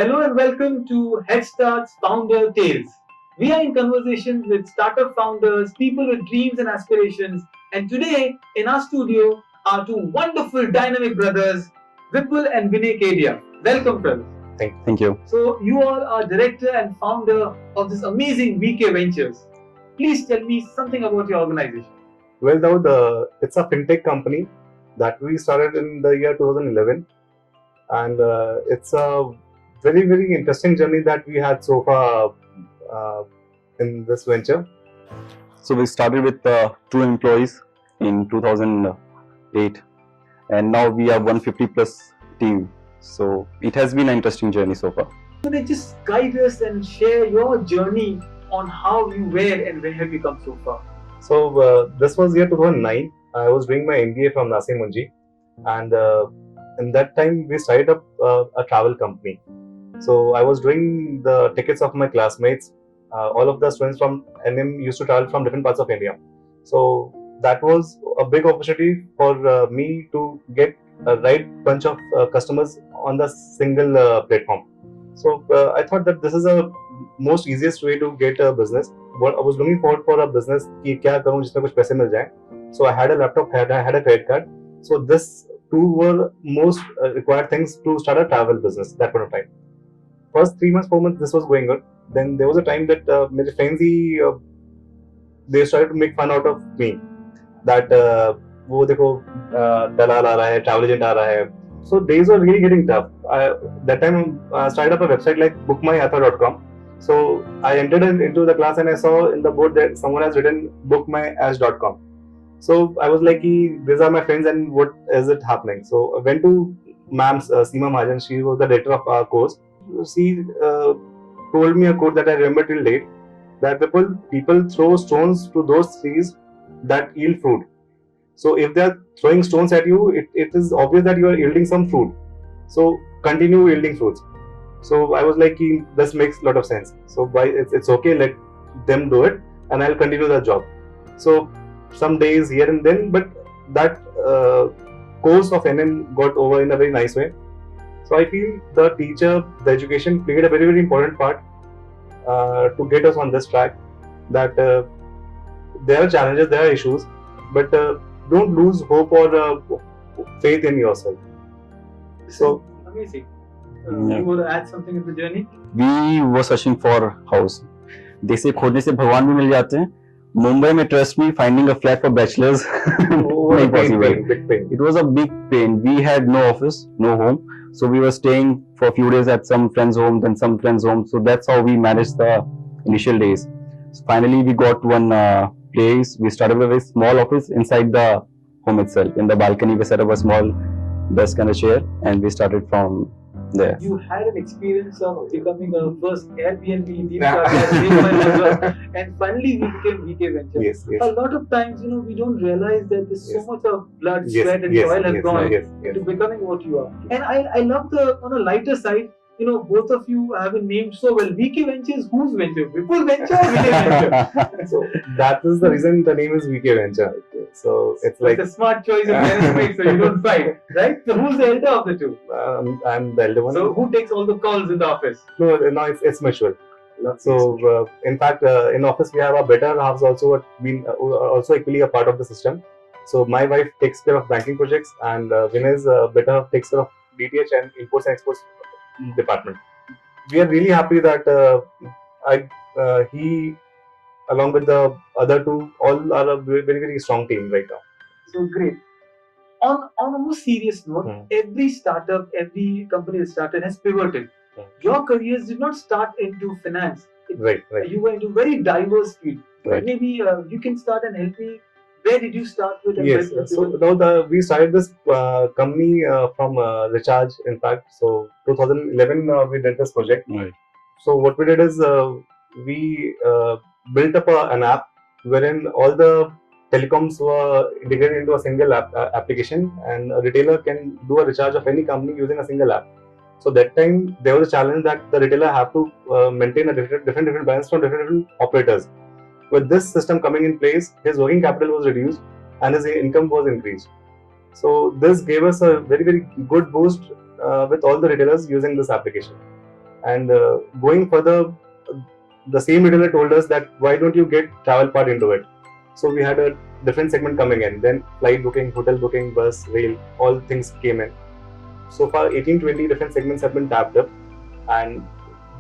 Hello and welcome to Headstart's Founder Tales. We are in conversations with startup founders, people with dreams and aspirations, and today in our studio are two wonderful dynamic brothers, Vipul and Vinay Kedia. Welcome, friends. Thank you. So, you all are director and founder of this amazing VK Ventures. Please tell me something about your organization. Well, now it's a fintech company that we started in the year 2011, and it's a very interesting journey that we had so far in this venture. So we started with two employees in 2008, and now we are 150 plus team. So it has been an interesting journey so far. Could you just guide us and share your journey on how you were and where have you come so far? So this was year 2009. I was doing my MBA from Nasim Munji, and in that time we started up a travel company. So I was doing the tickets of my classmates. All of the students from NM used to travel from different parts of India. So that was a big opportunity for me to get a right bunch of customers on the single platform. So I thought that this is a most easiest way to get a business. What I was looking forward for a business कि क्या करूँ जिसमें कुछ पैसे मिल जाए. So I had a laptop, I had a credit card. So this two were most required things to start a travel business that point of time. First 3 months, 4 months, this was going good. Then there was a time that my friends they started to make fun out of me that वो देखो दलाल आ रहा है, travel agent आ रहा है. So days were really getting tough. That time I started up a website like bookmyatha.com. So I entered into the class and I saw in the board that someone has written bookmyash.com. So I was like, these are my friends and what is it happening? So I went to ma'am Seema Mahajan. She was the director of our course. She told me a quote that I remember till date, that people throw stones to those trees that yield fruit. So if they are throwing stones at you, it is obvious that you are yielding some fruit. So continue yielding fruits. So I was like, this makes a lot of sense. So it's okay, let them do it and I'll continue the job. So some days here and then, but that course of NM got over in a very nice way. So I feel the teacher, the education played a very important part to get us on this track. That there are challenges, there are issues, but don't lose hope or faith in yourself. So amazing. You want to add something in the journey? We were searching for house. जैसे खोजने से भगवान भी मिल जाते हैं. मुंबई में trust me, finding a flat for bachelors नहीं possible. Big pain. It was a big pain. We had no office, no home, so we were staying for a few days at some friend's home, then some friend's home. So that's how we managed the initial days. So finally, we got one place. We started with a very small office inside the home itself. In the balcony, we set up a small desk and a chair, and we started from there. You had an experience of becoming a first Airbnb and finally we became VK Venture. Yes. A lot of times, we don't realize that there's so much of blood, sweat, and toil has gone into becoming what you are. And I love on a lighter side, both of you have been named so well. VK Ventures, whose venture? Vipul Venture or VK Venture? So that is the reason the name is VK Venture. So it's like a smart choice of management, so you don't fight, right? So who's the elder of the two? I'm the elder one. So who takes all the calls in the office? No, it's mutual. So in fact, in office we have our better halves also been also equally a part of the system. So my wife takes care of banking projects, and Vinay's better half takes care of DTH and imports and exports department. We are really happy that he, along with the other two, all are a very strong team right now. So great. On a more serious note, every startup, every company that started has pivoted. Your careers did not start into finance. Right. You were into very diverse field. Right. Maybe you can start and help me. Where did you start with? Yes. So now we started this company from Recharge. In fact, so 2011 we did this project. Right. So what we did is we built up an app wherein all the telecoms were integrated into a single application, and a retailer can do a recharge of any company using a single app. So that time there was a challenge that the retailer have to maintain a different balance from different operators. With this system coming in place, his working capital was reduced and his income was increased. So this gave us a very good boost with all the retailers using this application. And going further, the same retailer told us that why don't you get travel part into it? So we had a different segment coming in. Then flight booking, hotel booking, bus, rail, all things came in. So far, 18-20 different segments have been tapped up. And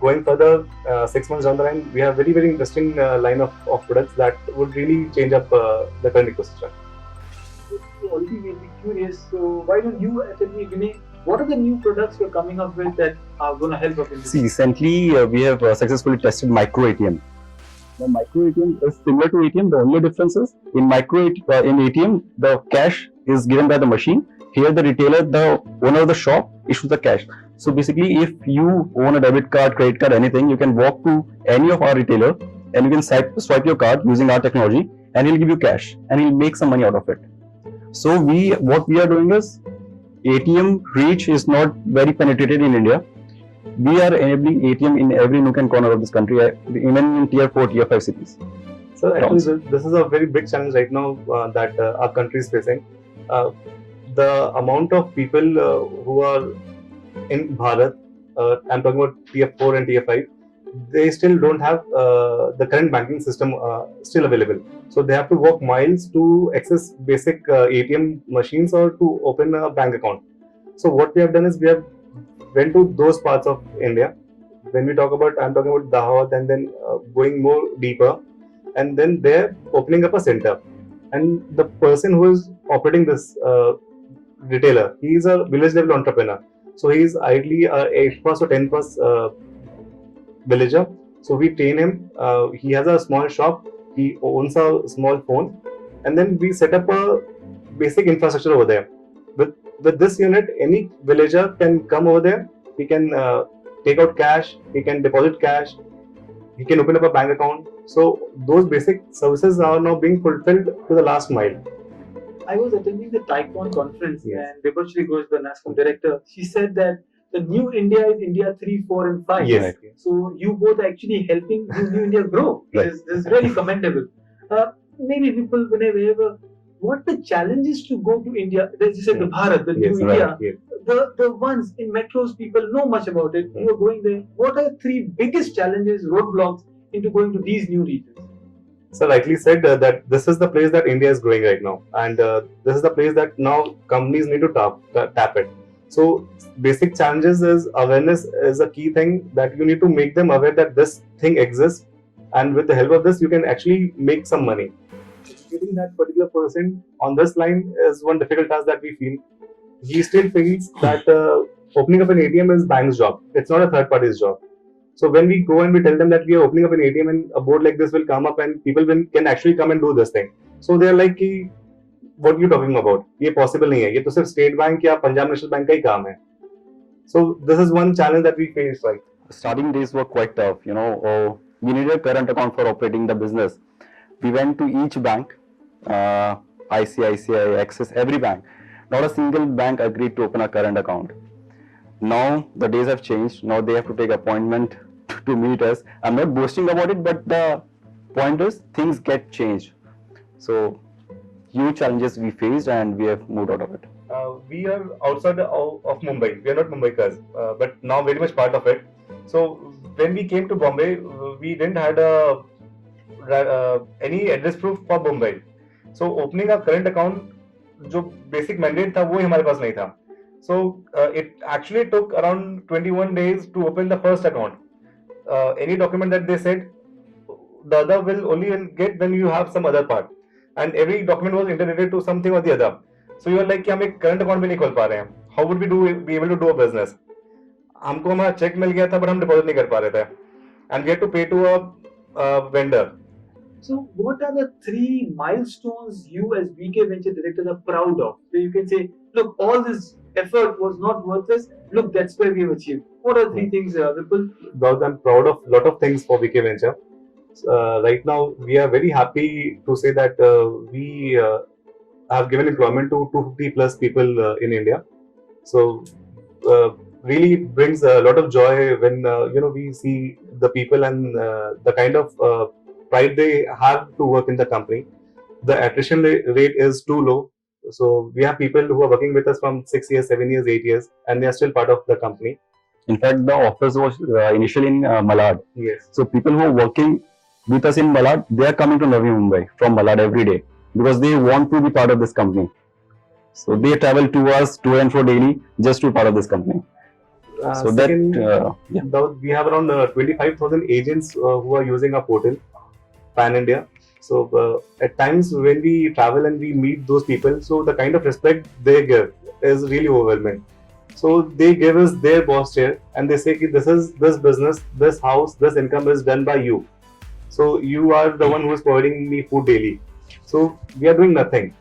going further, 6 months down the line, we have very, very interesting line of products that would really change up the current ecosystem. You already made me curious. So why don't you tell me, Vinay, what are the new products you're coming up with that are going to help us in this? See, recently we have successfully tested micro ATM. The micro ATM is similar to ATM. The only difference is in in ATM the cash is given by the machine. Here the retailer, the owner of the shop, issues the cash. So basically, if you own a debit card, credit card, anything, you can walk to any of our retailer and you can swipe your card using our technology, and he'll give you cash and he'll make some money out of it. So what we are doing is ATM reach is not very penetrated in India. We are enabling ATM in every nook and corner of this country, even in tier 4, tier 5 cities. So actually, this is a very big challenge right now that our country is facing. The amount of people who are in Bharat, I'm talking about tier 4 and tier 5, they still don't have the current banking system still available. So they have to walk miles to access basic ATM machines or to open a bank account. So what we have done is we have went to those parts of India. When we talk about, I'm talking about Dahod, and then going more deeper, and then they're opening up a center. And the person who is operating this retailer, he is a village level entrepreneur. So he is ideally a 8 plus or 10 plus villager. So we train him. He has a small shop. He owns a small phone, and then we set up a basic infrastructure over there. With this unit, any villager can come over there. He can take out cash. He can deposit cash. He can open up a bank account. So those basic services are now being fulfilled to the last mile. I was attending the Taikon conference, Yes. and Vipul Ghosh, the NASCOM director, she said that the new India is India 3, 4, and 5. Yes. So you both are actually helping the new India grow. Right. This is really commendable. Maybe people, whenever, what the challenges to go to India? As you said, the Bharat, the Yes, new right. India. Yes. The ones in metros, people know much about it. You are going there. What are the 3 biggest challenges, roadblocks into going to these new regions? So rightly said that this is the place that India is growing right now, and this is the place that now companies need to tap it. So basic challenges is awareness is a key thing, that you need to make them aware that this thing exists, and with the help of this you can actually make some money. Getting that particular person on this line is one difficult task that we feel. He still feels that opening up an ATM is bank's job. It's not a third party's job. So when we go and we tell them that we are opening up an ATM and a board like this will come up and people can actually come and do this thing. So they are like, what are you talking about? ये possible नहीं है. ये तो सिर्फ State Bank या Punjab National Bank का ही काम है. So this is one challenge that we face. Right. Starting days were quite tough. We needed a current account for operating the business. We went to each bank, ICICI, Axis, every bank. Not a single bank agreed to open a current account. Now the days have changed. Now they have to take appointment to meet us. I'm not boasting about it, but the point is things get changed. So huge challenges we faced, and we have moved out of it. We are outside of Mumbai. We are not Mumbaikas, but now very much part of it. So when we came to Bombay, we didn't had any address proof for Bombay. So opening a current account, जो basic mandate था वो ही हमारे पास नहीं था. So it actually took around 21 days to open the first account. Any document that they said, the other will only get when you have some other part. And every document was interrelated to something or the other. So you are like कि हम एक current account भी नहीं खोल पा रहे हैं. How would we be able to do a business? हमको हमारा check मिल गया था, but हम deposit नहीं कर पा रहे थे. And we had to pay to a vendor. So what are the 3 milestones you as VK Venture Directors are proud of? Where you can say, look, all this effort was not worthless. Look, that's where we have achieved. What are 3 things, Vipul? I'm proud of a lot of things for VK Venture. Right now, we are very happy to say that we have given employment to 250 plus people in India. So really brings a lot of joy when we see the people and the kind of pride they have to work in the company. The attrition rate is too low. So we have people who are working with us from 6 years, 7 years, 8 years, and they are still part of the company. In fact, the office was initially in Malad. Yes. So people who are working with us in Malad, they are coming to Navi Mumbai from Malad every day because they want to be part of this company. So they travel to us to and fro daily just to be part of this company. So Second, yeah. we have around 25,000 agents who are using our portal, Pan India. So at times when we travel and we meet those people, so the kind of respect they give is really overwhelming. So they give us their boss chair and they say, this is this business, this house, this income is done by you. So you are the one who is providing me food daily. So we are doing nothing.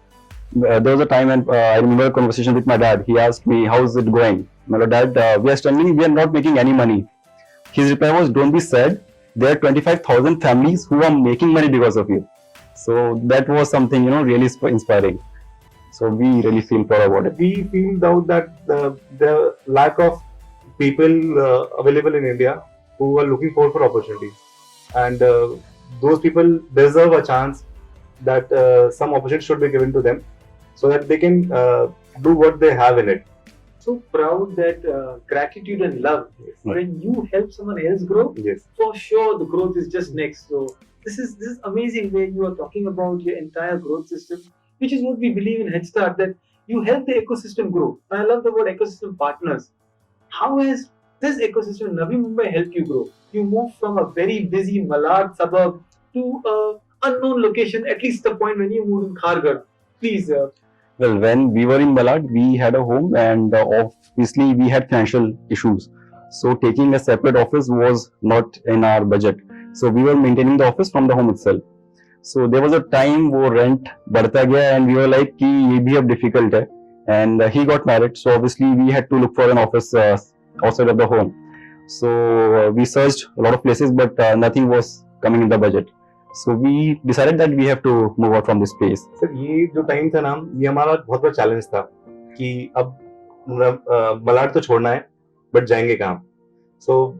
There was a time when I remember a conversation with my dad. He asked me, "How's it going?" My dad, we are struggling. We are not making any money. His reply was, "Don't be sad. There are 25,000 families who are making money because of you." So that was something really inspiring. So we really feel proud about it. We feel now that the lack of people available in India who are looking forward for opportunities, and those people deserve a chance that some opportunity should be given to them so that they can do what they have in it. So proud that gratitude and love. Yes. When you help someone else grow, Yes. for sure the growth is just next. So this is amazing where you are talking about your entire growth system, which is what we believe in Headstart, that you help the ecosystem grow. And I love the word ecosystem partners. How has this ecosystem in Navi Mumbai helped you grow? You moved from a very busy Malad suburb to a unknown location, at least the point when you moved in Kharghar. Please. Well, when we were in Malad, we had a home and obviously we had financial issues. So taking a separate office was not in our budget. So we were maintaining the office from the home itself. So there was a time wo rent बढ़ता गया and we were like कि ये भी अब difficult है. And he got married. So obviously we had to look for an office outside of the home. So we searched a lot of places but nothing was coming in the budget. So we decided that we have to move out from this place. Sir ये जो time था ना, ये हमारा बहुत बड़ा challenge था कि अब मलाड तो छोड़ना है बट जाएंगे कहाँ. So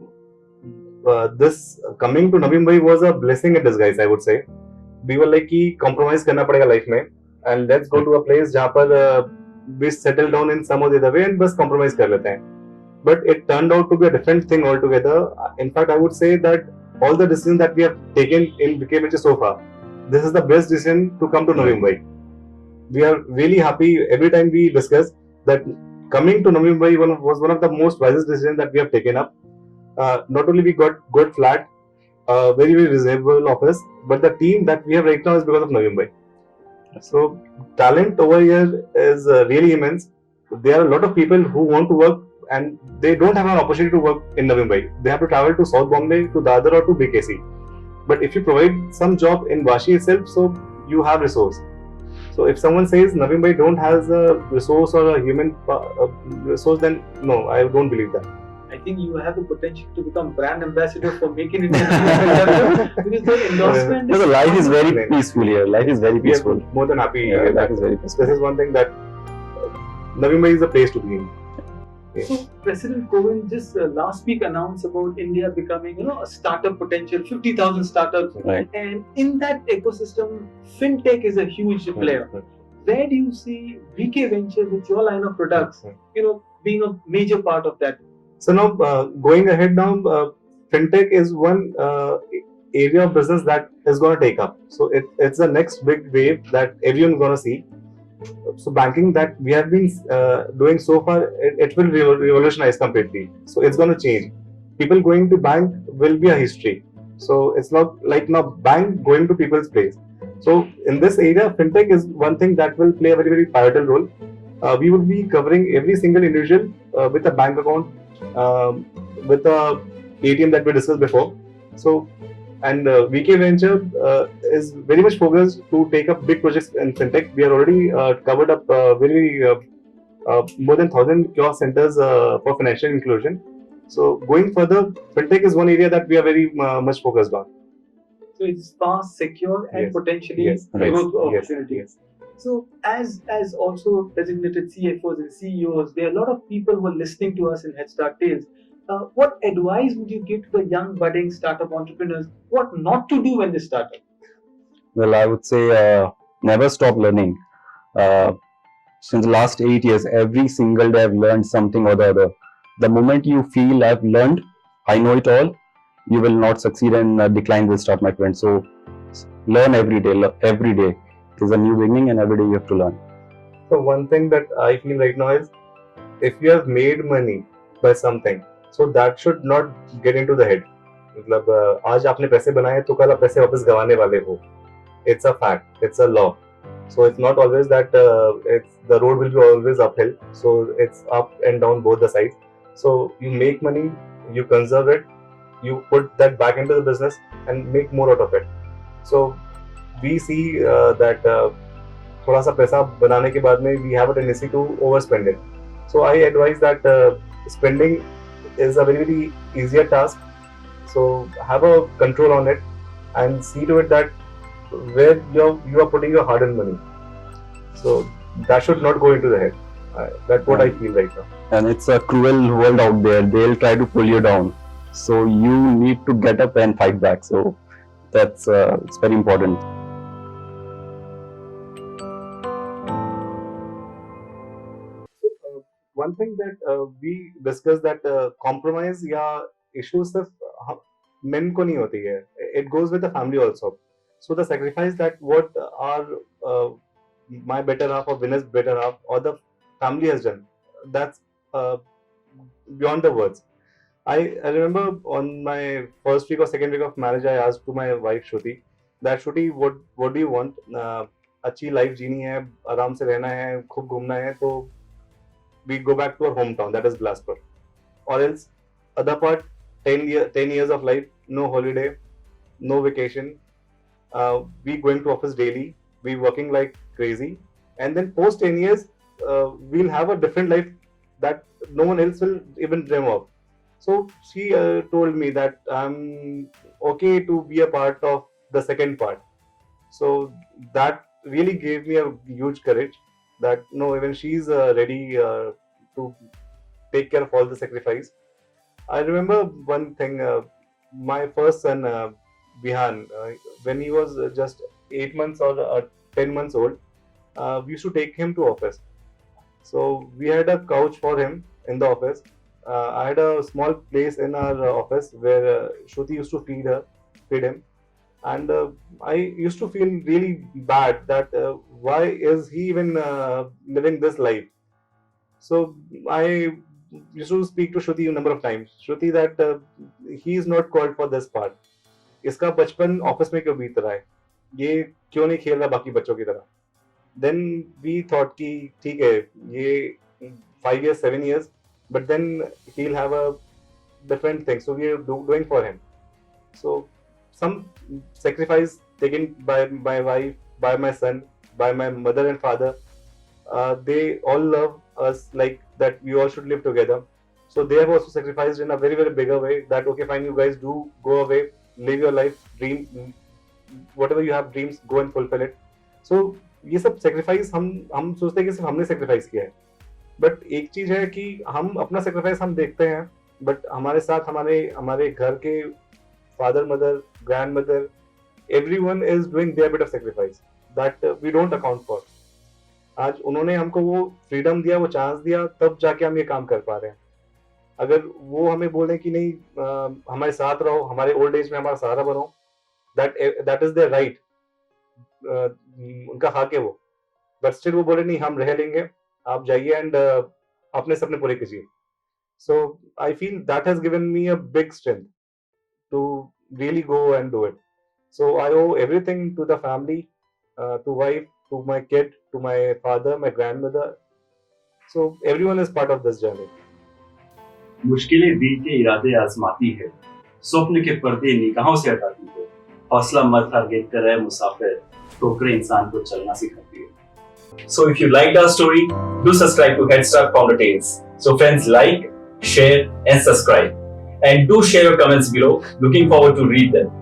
this coming to Navi Mumbai was a blessing in disguise, I would say. We were like कि compromise करना पड़ेगा लाइफ में and let's go to a place जहाँ पर we settle down in some or the other way and बस compromise कर लेते हैं. But it turned out to be a different thing altogether. In fact, I would say that all the decisions that we have taken in BKMH so far, this is the best decision to come to Navi Mumbai. We are really happy every time we discuss that coming to Navi Mumbai was one of the most wisest decisions that we have taken up. Not only we got good flat, very reasonable office, but the team that we have right now is because of Navi Mumbai. So talent over here is really immense. There are a lot of people who want to work and they don't have an opportunity to work in Navi Mumbai. They have to travel to South Bombay, to Dadar or to BKC. But if you provide some job in Vashi itself, so you have resource. So if someone says Navi Mumbai don't has a resource or a human resource, then no, I don't believe that. I think you have the potential to become brand ambassador for making it because the endorsement. No, the life is very peaceful here. Life is very peaceful. We are more than happy. Yeah, life is very peaceful. This is one thing that Navi Mumbai is a place to be in. Yeah. So President Kovind just last week announced about India becoming, a startup potential, 50,000 startups, right. And in that ecosystem, fintech is a huge player. Where do you see VK Venture with your line of products, being a major part of that? So now, going ahead now, fintech is one area of business that is going to take up. So it's the next big wave that everyone's going to see. So banking that we have been doing so far, it will revolutionize completely. So it's going to change. People going to bank will be a history. So it's not like now bank going to people's place. So in this area, fintech is one thing that will play a very, very pivotal role. We will be covering every single individual with a bank account, with a ATM that we discussed before. So, and VK Venture is very much focused to take up big projects in fintech. We are already covered up more than 1,000 kiosk centers for financial inclusion. So going further, fintech is one area that we are very much focused on. So it's fast, secure, and Yes. potentially Yes. growth Yes. opportunities. So as also designated CFOs and CEOs, there are a lot of people who are listening to us in Headstart Tales. What advice would you give to the young budding startup entrepreneurs? What not to do when they start up? Well, I would say never stop learning. Since the last 8 years, every single day I've learned something or the other. The moment you feel I've learned, I know it all, you will not succeed and decline will start, my friend. So learn every day. Every day is a new beginning, and every day you have to learn. So one thing that I feel right now is, if you have made money by something, so that should not get into the head. मतलब आज आपने पैसे बनाए तो कल आप पैसे वापस गंवाने वाले हो. It's a fact. It's a law. So it's not always that it's the road will be always uphill. So it's up and down both the sides. So you make money, you conserve it, you put that back into the business and make more out of it. So we see that थोड़ा सा पैसा बनाने के बाद में we have a tendency to overspend it. So I advise that spending is a very, very easier task. So have a control on it and see to it that where you are putting your hard-earned money. So that should not go into the head. That's what I feel right now. And it's a cruel world out there. They'll try to pull you down. So you need to get up and fight back. So that's it's very important. One thing that we discussed that compromise या issues सिर्फ men को नहीं होती है. It goes with the family also. So the sacrifice that what our my better half or Vinay's better half or the family has done, that's beyond the words. I remember on my first week or second week of marriage, I asked to my wife Shruti that Shruti, what do you want? अच्छी life जीनी है, आराम से रहना है, खूब घूमना है, तो we go back to our hometown, that is Bilaspur. Or else, other part, 10 years of life, no holiday, no vacation. We going to office daily, we working like crazy, and then post 10 years, we'll have a different life that no one else will even dream of. So she told me that I'm okay to be a part of the second part. So that really gave me a huge courage that no, even she's ready to take care of all the sacrifice. I remember one thing, my first son, Bihan, when he was just 8 months or 10 months old, we used to take him to office. So we had a couch for him in the office. I had a small place in our office where Shruti used to feed him. And I used to feel really bad that why is he even living this life? So I used to speak to Shruti a number of times. Shruti, that he is not called for this part. इसका बचपन office में क्यों बीत रहा है? ये क्यों नहीं खेल रहा बाकी बच्चों की तरह? Then we thought कि ठीक है, ये 5 years, 7 years, but then he'll have a different thing. So we are doing for him. So some sacrifice taken by my wife, by my son, by my mother and father. They all love us like that. We all should live together. So they have also sacrificed in a very, very bigger way. That okay, fine, you guys do go away, live your life, dream, whatever you have dreams, go and fulfill it. So ये सब sacrifice हम सोचते हैं कि सिर्फ हमने sacrifice किया है. बट एक चीज है कि हम अपना sacrifice हम देखते हैं, बट हमारे साथ हमारे घर के father, mother, grandmother, everyone is doing their bit of sacrifice that we don't account for. आज उन्होंने हमको वो freedom दिया, वो chance दिया, तब जाके हम ये काम कर पा रहे हैं. अगर वो हमें बोले कि नहीं हमारे साथ रहो, हमारे ओल्ड एज में हमारा सहारा बनो, that is their right. उनका हक है वो. बट स्टिल वो बोले नहीं, हम रह लेंगे, आप जाइए एंड अपने सपने पूरे कीजिए. So I feel that has given me a big strength to really go and do it. So I owe everything to the family, to wife, to my kid, to my father, my grandmother. So everyone is part of this journey. मुश्किलें दिल के इरादे आजमाती है, स्वप्न के पर्दे निगाहों से हटाती है, हौसला मत हार कर रहे मुसाफिर, ठोकरें इंसान को चलना सिखाती है. So if you liked our story, do subscribe to Headstart Founder Tales. So friends, like, share and subscribe. And do share your comments below. Looking forward to read them.